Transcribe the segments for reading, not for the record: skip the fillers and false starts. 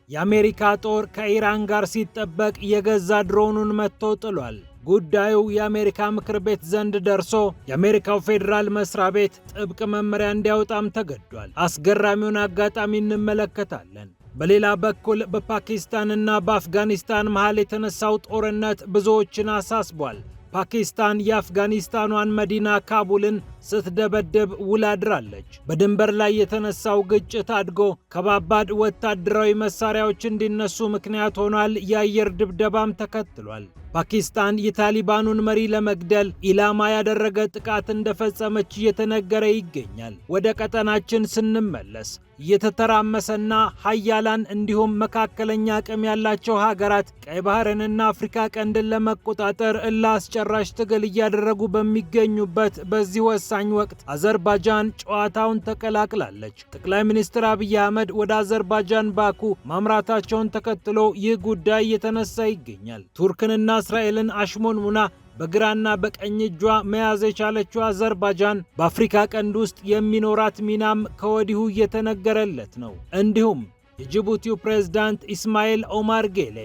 የአሜሪካ ጦር ከኢራን ጋር ሲጠበቅ የገዛ ድሮኑን መትቶ ጥሏል። ጉዳዩ የአሜሪካ ምክር ቤት ዘንድ ደርሶ የአሜሪካው ፌዴራል መስሪያ ቤት ጥብቅ መመሪያ እንዲያወጣም ተገዷል። አስገራሚውን አጋጣሚ እንመለከታለን። በሌላ በኩል በፓኪስታንና በአፍጋኒስታን መሃል የተነሳው ጦርነት ብዙዎችን አሳስቧል። ፓኪስታን የአፍጋኒስታኗን መዲና ካቡልን ስትደበድብ ውላ አድራለች። በድንበር ላይ የተነሳው ግጭት አድጎ ከባባድ ወታደራዊ መሳሪያዎች እንዲነሱ ምክንያት ሆኗል። የአየር ድብደባም ተከትሏል። ፓኪስታን የታሊባኑን መሪ ለመግደል ኢላማ ያደረገ ጥቃት እንደፈጸመች እየተነገረ ይገኛል። ወደ ቀጠናችን ስንመለስ እየተተራመሰና ሀያላን እንዲሁም መካከለኛ አቅም ያላቸው ሀገራት ቀይ ባህርንና አፍሪካ ቀንድን ለመቆጣጠር እልህ አስጨራሽ ትግል እያደረጉ በሚገኙበት በዚህ ወሳኝ ወቅት አዘርባጃን ጨዋታውን ተቀላቅላለች። ጠቅላይ ሚኒስትር አብይ አህመድ ወደ አዘርባጃን ባኩ ማምራታቸውን ተከትሎ ይህ ጉዳይ እየተነሳ ይገኛል። ቱርክንና እስራኤልን አሽሞንሙና በግራና በቀኝ እጇ መያዝ የቻለችው አዘርባጃን በአፍሪካ ቀንድ ውስጥ የሚኖራት ሚናም ከወዲሁ እየተነገረለት ነው። እንዲሁም የጅቡቲው ፕሬዝዳንት ኢስማኤል ኦማር ጌሌ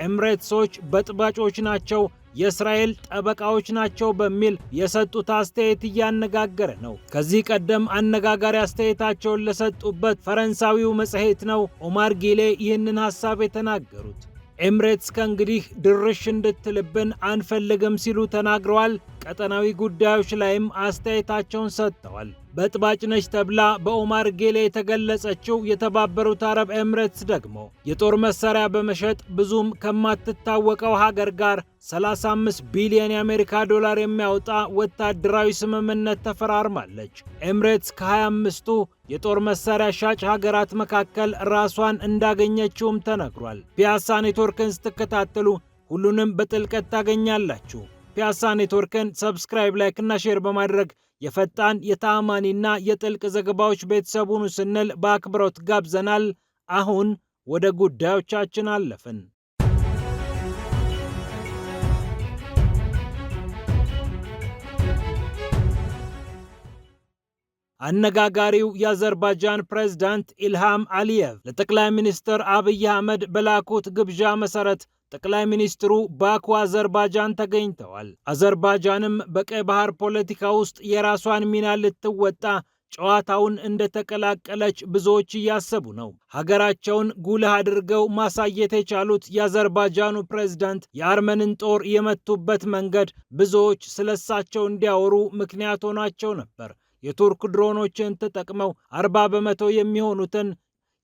ኤምሬትሶች በጥባጮች ናቸው፣ የእስራኤል ጠበቃዎች ናቸው በሚል የሰጡት አስተያየት እያነጋገረ ነው። ከዚህ ቀደም አነጋጋሪ አስተያየታቸውን ለሰጡበት ፈረንሳዊው መጽሔት ነው ኦማር ጌሌ ይህንን ሐሳብ የተናገሩት። ኤምሬትስ ከእንግዲህ ድርሽ እንድትልብን አንፈልግም ሲሉ ተናግረዋል። ቀጠናዊ ጉዳዮች ላይም አስተያየታቸውን ሰጥተዋል። በጥባጭ ነች ተብላ በኦማር ጌሌ የተገለጸችው የተባበሩት አረብ ኤምሬትስ ደግሞ የጦር መሳሪያ በመሸጥ ብዙም ከማትታወቀው ሀገር ጋር 35 ቢሊዮን የአሜሪካ ዶላር የሚያወጣ ወታደራዊ ስምምነት ተፈራርማለች። ኤምሬትስ ከ25ቱ የጦር መሳሪያ ሻጭ ሀገራት መካከል ራሷን እንዳገኘችውም ተነግሯል። ፒያሳ ኔትወርክን ስትከታተሉ ሁሉንም በጥልቀት ታገኛላችሁ። ፒያሳ ኔትወርክን ሰብስክራይብ፣ ላይክ እና ሼር በማድረግ የፈጣን የተአማኒና የጥልቅ ዘገባዎች ቤተሰቡን ስንል በአክብሮት ጋብዘናል። አሁን ወደ ጉዳዮቻችን አለፍን። አነጋጋሪው የአዘርባጃን ፕሬዝዳንት ኢልሃም አሊየቭ ለጠቅላይ ሚኒስትር አብይ አህመድ በላኩት ግብዣ መሰረት ጠቅላይ ሚኒስትሩ ባኩ አዘርባጃን ተገኝተዋል። አዘርባጃንም በቀይ ባህር ፖለቲካ ውስጥ የራሷን ሚና ልትወጣ ጨዋታውን እንደተቀላቀለች ብዙዎች እያሰቡ ነው። ሀገራቸውን ጉልህ አድርገው ማሳየት የቻሉት የአዘርባጃኑ ፕሬዝዳንት የአርመንን ጦር የመቱበት መንገድ ብዙዎች ስለሳቸው እንዲያወሩ ምክንያት ሆኗቸው ነበር። የቱርክ ድሮኖችን ተጠቅመው 40 በመቶ የሚሆኑትን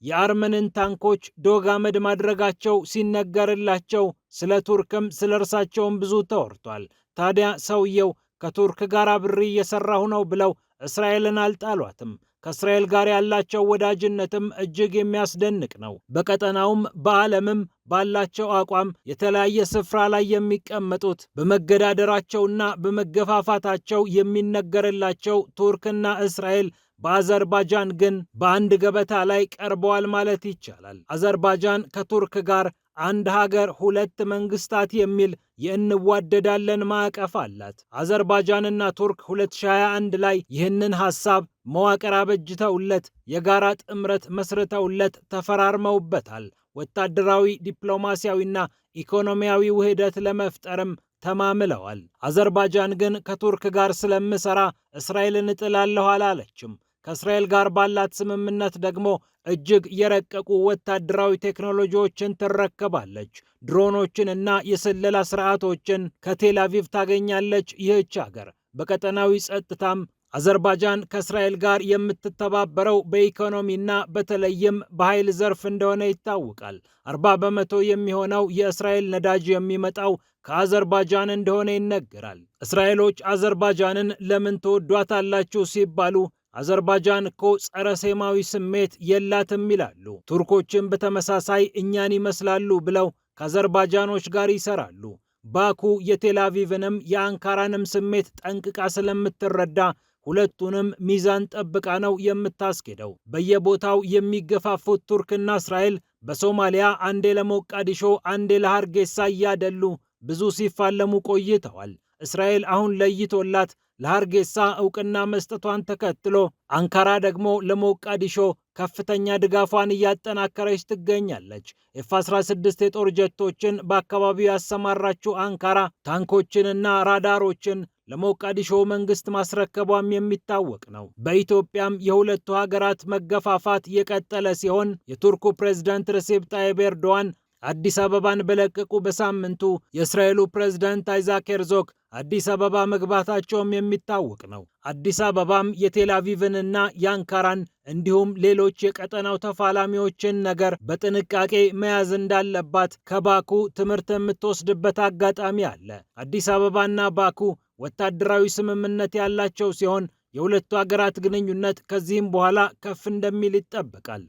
የአርመንን ታንኮች ዶግ አመድ ማድረጋቸው ሲነገርላቸው ስለ ቱርክም ስለ እርሳቸውም ብዙ ተወርቷል። ታዲያ ሰውየው ከቱርክ ጋር አብሬ እየሰራሁ ነው ብለው እስራኤልን አልጣሏትም። ከእስራኤል ጋር ያላቸው ወዳጅነትም እጅግ የሚያስደንቅ ነው። በቀጠናውም በዓለምም ባላቸው አቋም የተለያየ ስፍራ ላይ የሚቀመጡት በመገዳደራቸውና በመገፋፋታቸው የሚነገርላቸው ቱርክና እስራኤል በአዘርባጃን ግን በአንድ ገበታ ላይ ቀርበዋል ማለት ይቻላል። አዘርባጃን ከቱርክ ጋር አንድ ሀገር ሁለት መንግስታት የሚል የእንዋደዳለን ማዕቀፍ አላት። አዘርባጃንና ቱርክ 2021 ላይ ይህንን ሐሳብ መዋቅር አበጅተውለት የጋራ ጥምረት መስርተውለት ተፈራርመውበታል። ወታደራዊ፣ ዲፕሎማሲያዊና ኢኮኖሚያዊ ውህደት ለመፍጠርም ተማምለዋል። አዘርባጃን ግን ከቱርክ ጋር ስለምሰራ እስራኤልን እጥላለሁ አላለችም። ከእስራኤል ጋር ባላት ስምምነት ደግሞ እጅግ የረቀቁ ወታደራዊ ቴክኖሎጂዎችን ትረከባለች። ድሮኖችን እና የስለላ ስርዓቶችን ከቴል አቪቭ ታገኛለች። ይህች ሀገር በቀጠናዊ ጸጥታም አዘርባጃን ከእስራኤል ጋር የምትተባበረው በኢኮኖሚና በተለይም በኃይል ዘርፍ እንደሆነ ይታወቃል። 40 በመቶ የሚሆነው የእስራኤል ነዳጅ የሚመጣው ከአዘርባጃን እንደሆነ ይነገራል። እስራኤሎች አዘርባጃንን ለምን ትወዷታላችሁ ሲባሉ አዘርባጃን እኮ ጸረ ሴማዊ ስሜት የላትም ይላሉ። ቱርኮችም በተመሳሳይ እኛን ይመስላሉ ብለው ከአዘርባጃኖች ጋር ይሰራሉ። ባኩ የቴል አቪቭንም የአንካራንም ስሜት ጠንቅቃ ስለምትረዳ ሁለቱንም ሚዛን ጠብቃ ነው የምታስኬደው። በየቦታው የሚገፋፉት ቱርክና እስራኤል በሶማሊያ አንዴ ለሞቃዲሾ አንዴ ለሃርጌሳ እያደሉ ብዙ ሲፋለሙ ቆይተዋል። እስራኤል አሁን ለይቶላት ለሃርጌሳ እውቅና መስጠቷን ተከትሎ አንካራ ደግሞ ለሞቃዲሾ ከፍተኛ ድጋፏን እያጠናከረች ትገኛለች። ኤፍ-16 የጦር ጀቶችን በአካባቢው ያሰማራችው አንካራ ታንኮችንና ራዳሮችን ለሞቃዲሾ መንግስት ማስረከቧም የሚታወቅ ነው። በኢትዮጵያም የሁለቱ ሀገራት መገፋፋት የቀጠለ ሲሆን የቱርኩ ፕሬዝዳንት ረሴፕ ጣይብ ኤርዶዋን አዲስ አበባን በለቀቁ በሳምንቱ የእስራኤሉ ፕሬዝዳንት አይዛክ ሄርዞግ አዲስ አበባ መግባታቸውም የሚታወቅ ነው። አዲስ አበባም የቴል አቪቭንና የአንካራን እንዲሁም ሌሎች የቀጠናው ተፋላሚዎችን ነገር በጥንቃቄ መያዝ እንዳለባት ከባኩ ትምህርት የምትወስድበት አጋጣሚ አለ። አዲስ አበባና ባኩ ወታደራዊ ስምምነት ያላቸው ሲሆን የሁለቱ ሀገራት ግንኙነት ከዚህም በኋላ ከፍ እንደሚል ይጠበቃል።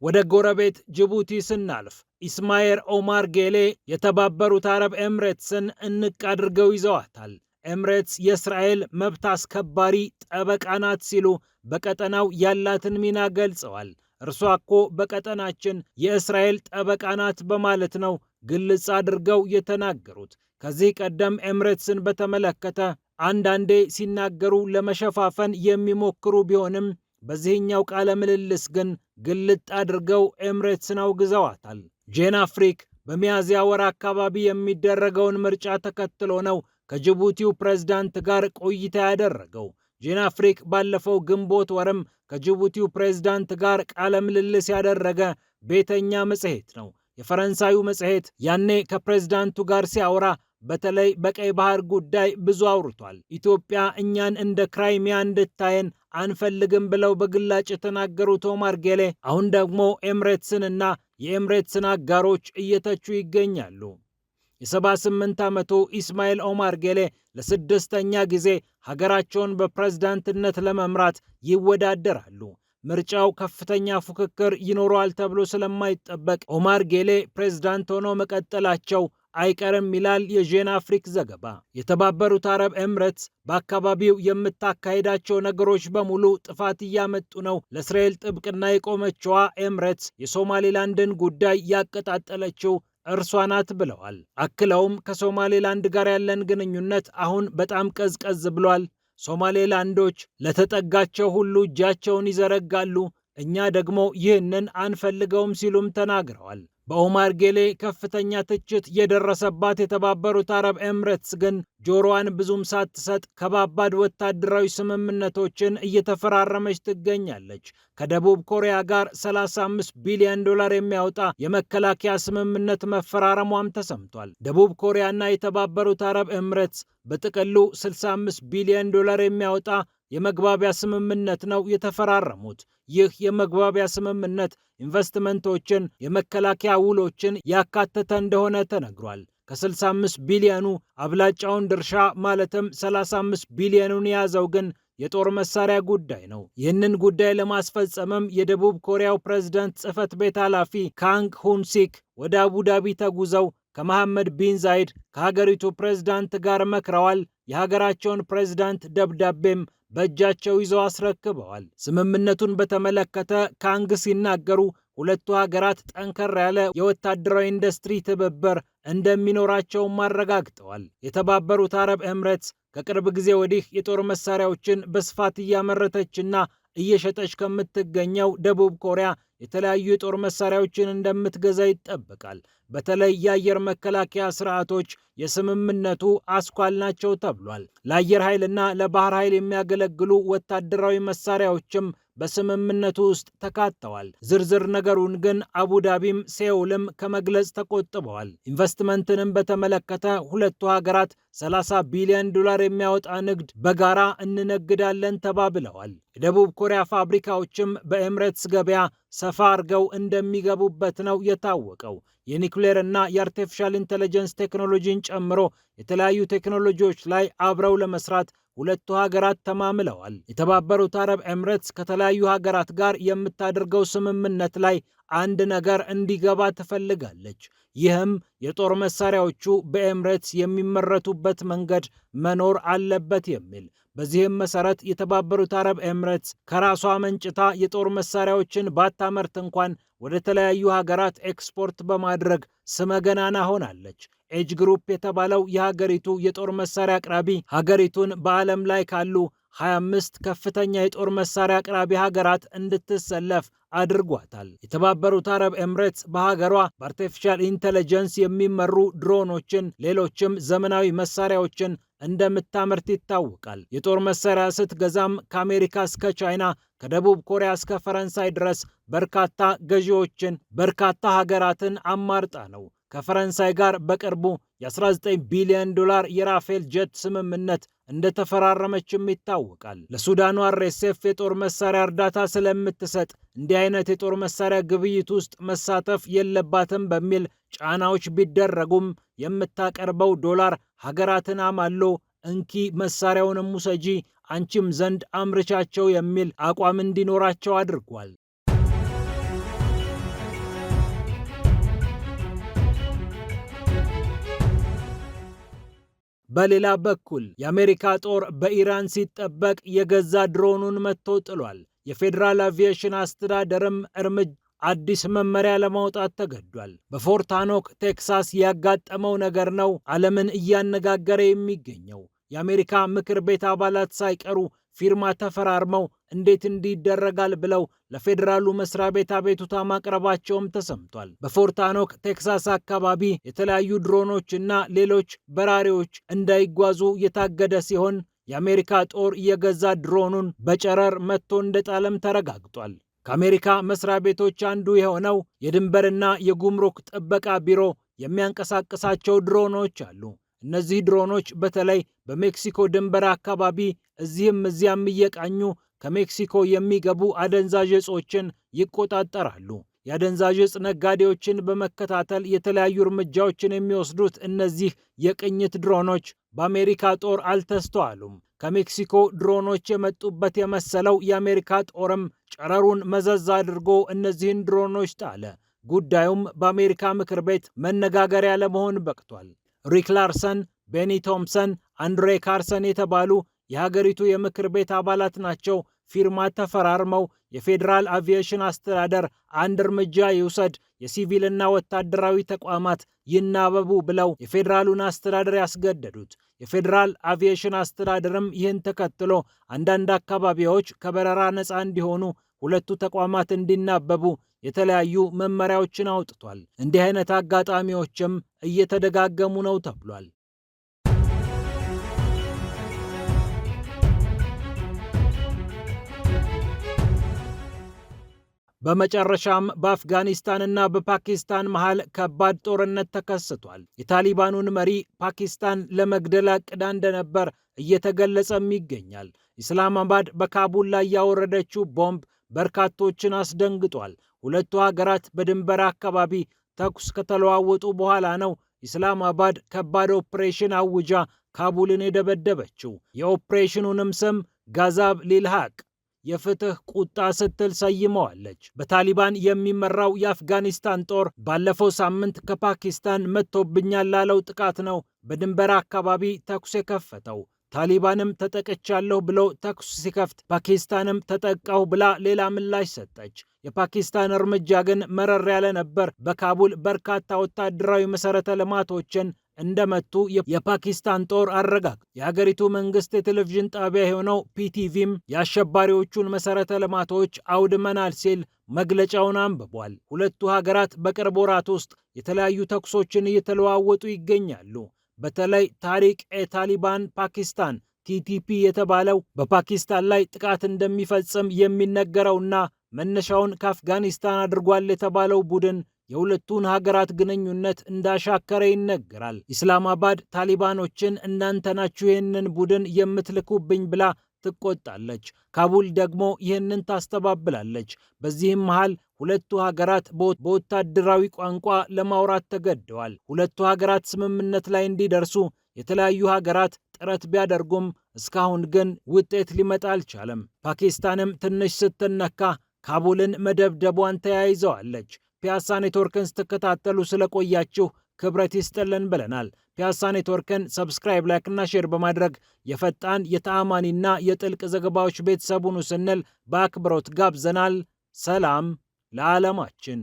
ወደ ጎረቤት ጅቡቲ ስናልፍ ኢስማኤል ኦማር ጌሌ የተባበሩት አረብ ኤምሬትስን እንቅ አድርገው ይዘዋታል። ኤምሬትስ የእስራኤል መብት አስከባሪ ጠበቃ ናት ሲሉ በቀጠናው ያላትን ሚና ገልጸዋል። እርሷ እኮ በቀጠናችን የእስራኤል ጠበቃ ናት በማለት ነው ግልጽ አድርገው የተናገሩት። ከዚህ ቀደም ኤምሬትስን በተመለከተ አንዳንዴ ሲናገሩ ለመሸፋፈን የሚሞክሩ ቢሆንም በዚህኛው ቃለ ምልልስ ግን ግልጥ አድርገው ኤምሬትስን አውግዘዋታል። ጄን አፍሪክ በሚያዝያ ወር አካባቢ የሚደረገውን ምርጫ ተከትሎ ነው ከጅቡቲው ፕሬዝዳንት ጋር ቆይታ ያደረገው። ጄን አፍሪክ ባለፈው ግንቦት ወርም ከጅቡቲው ፕሬዝዳንት ጋር ቃለ ምልልስ ያደረገ ቤተኛ መጽሔት ነው። የፈረንሳዩ መጽሔት ያኔ ከፕሬዝዳንቱ ጋር ሲያወራ በተለይ በቀይ ባህር ጉዳይ ብዙ አውርቷል። ኢትዮጵያ እኛን እንደ ክራይሚያ እንድታየን አንፈልግም ብለው በግላጭ የተናገሩት ኦማር ጌሌ አሁን ደግሞ ኤምሬትስን እና የኤምሬትስን አጋሮች እየተቹ ይገኛሉ። የ78 ዓመቱ ኢስማኤል ኦማር ጌሌ ለስድስተኛ ጊዜ ሀገራቸውን በፕሬዝዳንትነት ለመምራት ይወዳደራሉ። ምርጫው ከፍተኛ ፉክክር ይኖረዋል ተብሎ ስለማይጠበቅ ኦማር ጌሌ ፕሬዝዳንት ሆነው መቀጠላቸው አይቀርም ይላል የጄን አፍሪክ ዘገባ። የተባበሩት አረብ ኤምሬትስ በአካባቢው የምታካሄዳቸው ነገሮች በሙሉ ጥፋት እያመጡ ነው። ለእስራኤል ጥብቅና የቆመችዋ ኤምሬትስ የሶማሌላንድን ጉዳይ ያቀጣጠለችው እርሷ ናት ብለዋል። አክለውም ከሶማሌላንድ ጋር ያለን ግንኙነት አሁን በጣም ቀዝቀዝ ብሏል። ሶማሌላንዶች ለተጠጋቸው ሁሉ እጃቸውን ይዘረጋሉ፣ እኛ ደግሞ ይህንን አንፈልገውም ሲሉም ተናግረዋል። በኦማር ጌሌ ከፍተኛ ትችት የደረሰባት የተባበሩት አረብ ኤምሬትስ ግን ጆሮዋን ብዙም ሳትሰጥ ከባባድ ወታደራዊ ስምምነቶችን እየተፈራረመች ትገኛለች። ከደቡብ ኮሪያ ጋር 35 ቢሊዮን ዶላር የሚያወጣ የመከላከያ ስምምነት መፈራረሟም ተሰምቷል። ደቡብ ኮሪያና የተባበሩት አረብ ኤምሬትስ በጥቅሉ 65 ቢሊዮን ዶላር የሚያወጣ የመግባቢያ ስምምነት ነው የተፈራረሙት። ይህ የመግባቢያ ስምምነት ኢንቨስትመንቶችን፣ የመከላከያ ውሎችን ያካተተ እንደሆነ ተነግሯል። ከ65 ቢሊዮኑ አብላጫውን ድርሻ ማለትም 35 ቢሊዮኑን የያዘው ግን የጦር መሳሪያ ጉዳይ ነው። ይህንን ጉዳይ ለማስፈጸምም የደቡብ ኮሪያው ፕሬዝዳንት ጽህፈት ቤት ኃላፊ ካንግ ሁንሲክ ወደ አቡዳቢ ተጉዘው ከመሐመድ ቢን ዛይድ ከሀገሪቱ ፕሬዝዳንት ጋር መክረዋል። የሀገራቸውን ፕሬዝዳንት ደብዳቤም በእጃቸው ይዘው አስረክበዋል። ስምምነቱን በተመለከተ ካንግ ሲናገሩ ሁለቱ ሀገራት ጠንከር ያለ የወታደራዊ ኢንዱስትሪ ትብብር እንደሚኖራቸውም አረጋግጠዋል። የተባበሩት አረብ ኤምሬትስ ከቅርብ ጊዜ ወዲህ የጦር መሳሪያዎችን በስፋት እያመረተችና እየሸጠች ከምትገኘው ደቡብ ኮሪያ የተለያዩ የጦር መሳሪያዎችን እንደምትገዛ ይጠበቃል። በተለይ የአየር መከላከያ ስርዓቶች የስምምነቱ አስኳል ናቸው ተብሏል። ለአየር ኃይልና ለባህር ኃይል የሚያገለግሉ ወታደራዊ መሳሪያዎችም በስምምነቱ ውስጥ ተካተዋል። ዝርዝር ነገሩን ግን አቡዳቢም ሴውልም ከመግለጽ ተቆጥበዋል። ኢንቨስትመንትንም በተመለከተ ሁለቱ ሀገራት 30 ቢሊዮን ዶላር የሚያወጣ ንግድ በጋራ እንነግዳለን ተባብለዋል። የደቡብ ኮሪያ ፋብሪካዎችም በኤምሬትስ ገበያ ሰፋ አድርገው እንደሚገቡበት ነው የታወቀው። የኒውክሌር እና የአርቲፊሻል ኢንተለጀንስ ቴክኖሎጂን ጨምሮ የተለያዩ ቴክኖሎጂዎች ላይ አብረው ለመስራት ሁለቱ ሀገራት ተማምለዋል። የተባበሩት አረብ ኤምሬትስ ከተለያዩ ሀገራት ጋር የምታደርገው ስምምነት ላይ አንድ ነገር እንዲገባ ትፈልጋለች። ይህም የጦር መሳሪያዎቹ በኤምሬትስ የሚመረቱበት መንገድ መኖር አለበት የሚል። በዚህም መሰረት የተባበሩት አረብ ኤምሬትስ ከራሷ መንጭታ የጦር መሳሪያዎችን ባታመርት እንኳን ወደ ተለያዩ ሀገራት ኤክስፖርት በማድረግ ስመገናና ሆናለች። ኤጅ ግሩፕ የተባለው የሀገሪቱ የጦር መሳሪያ አቅራቢ ሀገሪቱን በዓለም ላይ ካሉ 25 ከፍተኛ የጦር መሳሪያ አቅራቢ ሀገራት እንድትሰለፍ አድርጓታል። የተባበሩት አረብ ኤምሬትስ በሀገሯ በአርቲፊሻል ኢንተለጀንስ የሚመሩ ድሮኖችን፣ ሌሎችም ዘመናዊ መሳሪያዎችን እንደምታመርት ይታወቃል። የጦር መሳሪያ ስትገዛም ከአሜሪካ እስከ ቻይና፣ ከደቡብ ኮሪያ እስከ ፈረንሳይ ድረስ በርካታ ገዢዎችን፣ በርካታ ሀገራትን አማርጣ ነው። ከፈረንሳይ ጋር በቅርቡ የ19 ቢሊዮን ዶላር የራፌል ጀት ስምምነት እንደተፈራረመችም ይታወቃል። ለሱዳኑ አርኤስኤፍ የጦር መሳሪያ እርዳታ ስለምትሰጥ እንዲህ አይነት የጦር መሳሪያ ግብይት ውስጥ መሳተፍ የለባትም በሚል ጫናዎች ቢደረጉም የምታቀርበው ዶላር ሀገራትን አማሎ እንኪ መሳሪያውንም ውሰጂ አንቺም ዘንድ አምርቻቸው የሚል አቋም እንዲኖራቸው አድርጓል። በሌላ በኩል የአሜሪካ ጦር በኢራን ሲጠበቅ የገዛ ድሮኑን መትቶ ጥሏል። የፌዴራል አቪዬሽን አስተዳደርም አዲስ መመሪያ ለማውጣት ተገዷል። በፎርት ሃኖክ ቴክሳስ ያጋጠመው ነገር ነው ዓለምን እያነጋገረ የሚገኘው። የአሜሪካ ምክር ቤት አባላት ሳይቀሩ ፊርማ ተፈራርመው እንዴት እንዲደረጋል ብለው ለፌዴራሉ መስሪያ ቤት አቤቱታ ማቅረባቸውም ተሰምቷል። በፎርት ሃኖክ ቴክሳስ አካባቢ የተለያዩ ድሮኖች እና ሌሎች በራሪዎች እንዳይጓዙ የታገደ ሲሆን የአሜሪካ ጦር የገዛ ድሮኑን በጨረር መትቶ እንደጣለም ተረጋግጧል። ከአሜሪካ መስሪያ ቤቶች አንዱ የሆነው የድንበርና የጉምሩክ ጥበቃ ቢሮ የሚያንቀሳቅሳቸው ድሮኖች አሉ። እነዚህ ድሮኖች በተለይ በሜክሲኮ ድንበር አካባቢ እዚህም እዚያም እየቃኙ ከሜክሲኮ የሚገቡ አደንዛዥ እጾችን ይቆጣጠራሉ። የአደንዛዥ እጽ ነጋዴዎችን በመከታተል የተለያዩ እርምጃዎችን የሚወስዱት እነዚህ የቅኝት ድሮኖች በአሜሪካ ጦር አልተስተዋሉም። ከሜክሲኮ ድሮኖች የመጡበት የመሰለው የአሜሪካ ጦርም ጨረሩን መዘዝ አድርጎ እነዚህን ድሮኖች ጣለ። ጉዳዩም በአሜሪካ ምክር ቤት መነጋገሪያ ለመሆን በቅቷል። ሪክ ላርሰን፣ ቤኒ ቶምሰን፣ አንድሬ ካርሰን የተባሉ የሀገሪቱ የምክር ቤት አባላት ናቸው ፊርማ ተፈራርመው የፌዴራል አቪዬሽን አስተዳደር አንድ እርምጃ ይውሰድ፣ የሲቪልና ወታደራዊ ተቋማት ይናበቡ ብለው የፌዴራሉን አስተዳደር ያስገደዱት። የፌዴራል አቪዬሽን አስተዳደርም ይህን ተከትሎ አንዳንድ አካባቢዎች ከበረራ ነፃ እንዲሆኑ ሁለቱ ተቋማት እንዲናበቡ የተለያዩ መመሪያዎችን አውጥቷል። እንዲህ አይነት አጋጣሚዎችም እየተደጋገሙ ነው ተብሏል። በመጨረሻም በአፍጋኒስታንና በፓኪስታን መሃል ከባድ ጦርነት ተከስቷል። የታሊባኑን መሪ ፓኪስታን ለመግደል አቅዳ እንደነበር እየተገለጸም ይገኛል። ኢስላማባድ በካቡል ላይ ያወረደችው ቦምብ በርካቶችን አስደንግጧል። ሁለቱ ሀገራት በድንበር አካባቢ ተኩስ ከተለዋወጡ በኋላ ነው ኢስላማባድ ከባድ ኦፕሬሽን አውጃ ካቡልን የደበደበችው። የኦፕሬሽኑንም ስም ጋዛብ ሊልሃቅ የፍትህ ቁጣ ስትል ሰይመዋለች። በታሊባን የሚመራው የአፍጋኒስታን ጦር ባለፈው ሳምንት ከፓኪስታን መጥቶብኛል ላለው ጥቃት ነው በድንበር አካባቢ ተኩስ የከፈተው። ታሊባንም ተጠቅቻለሁ ብሎ ተኩስ ሲከፍት ፓኪስታንም ተጠቃሁ ብላ ሌላ ምላሽ ሰጠች። የፓኪስታን እርምጃ ግን መረር ያለ ነበር። በካቡል በርካታ ወታደራዊ መሰረተ ልማቶችን እንደመቱ የፓኪስታን ጦር አረጋግጧል። የሀገሪቱ መንግስት የቴሌቪዥን ጣቢያ የሆነው ፒቲቪም የአሸባሪዎቹን መሰረተ ልማቶች አውድመናል ሲል መግለጫውን አንብቧል። ሁለቱ ሀገራት በቅርብ ወራት ውስጥ የተለያዩ ተኩሶችን እየተለዋወጡ ይገኛሉ። በተለይ ታሪክ ታሊባን ፓኪስታን ቲቲፒ የተባለው በፓኪስታን ላይ ጥቃት እንደሚፈጽም የሚነገረውና መነሻውን ከአፍጋኒስታን አድርጓል የተባለው ቡድን የሁለቱን ሀገራት ግንኙነት እንዳሻከረ ይነገራል። ኢስላማባድ ታሊባኖችን እናንተ ናችሁ ይህንን ቡድን የምትልኩብኝ ብላ ትቆጣለች። ካቡል ደግሞ ይህንን ታስተባብላለች። በዚህም መሃል ሁለቱ ሀገራት በወታደራዊ ቋንቋ ለማውራት ተገደዋል። ሁለቱ ሀገራት ስምምነት ላይ እንዲደርሱ የተለያዩ ሀገራት ጥረት ቢያደርጉም እስካሁን ግን ውጤት ሊመጣ አልቻለም። ፓኪስታንም ትንሽ ስትነካ ካቡልን መደብደቧን ተያይዘዋለች። ፒያሳ ኔትወርክን ስትከታተሉ ስለቆያችሁ ክብረት ይስጥልን ብለናል። ፒያሳ ኔትወርክን ሰብስክራይብ፣ ላይክ እና ሼር በማድረግ የፈጣን የተአማኒና የጥልቅ ዘገባዎች ቤተሰቡን ስንል በአክብሮት ጋብዘናል። ሰላም ለዓለማችን።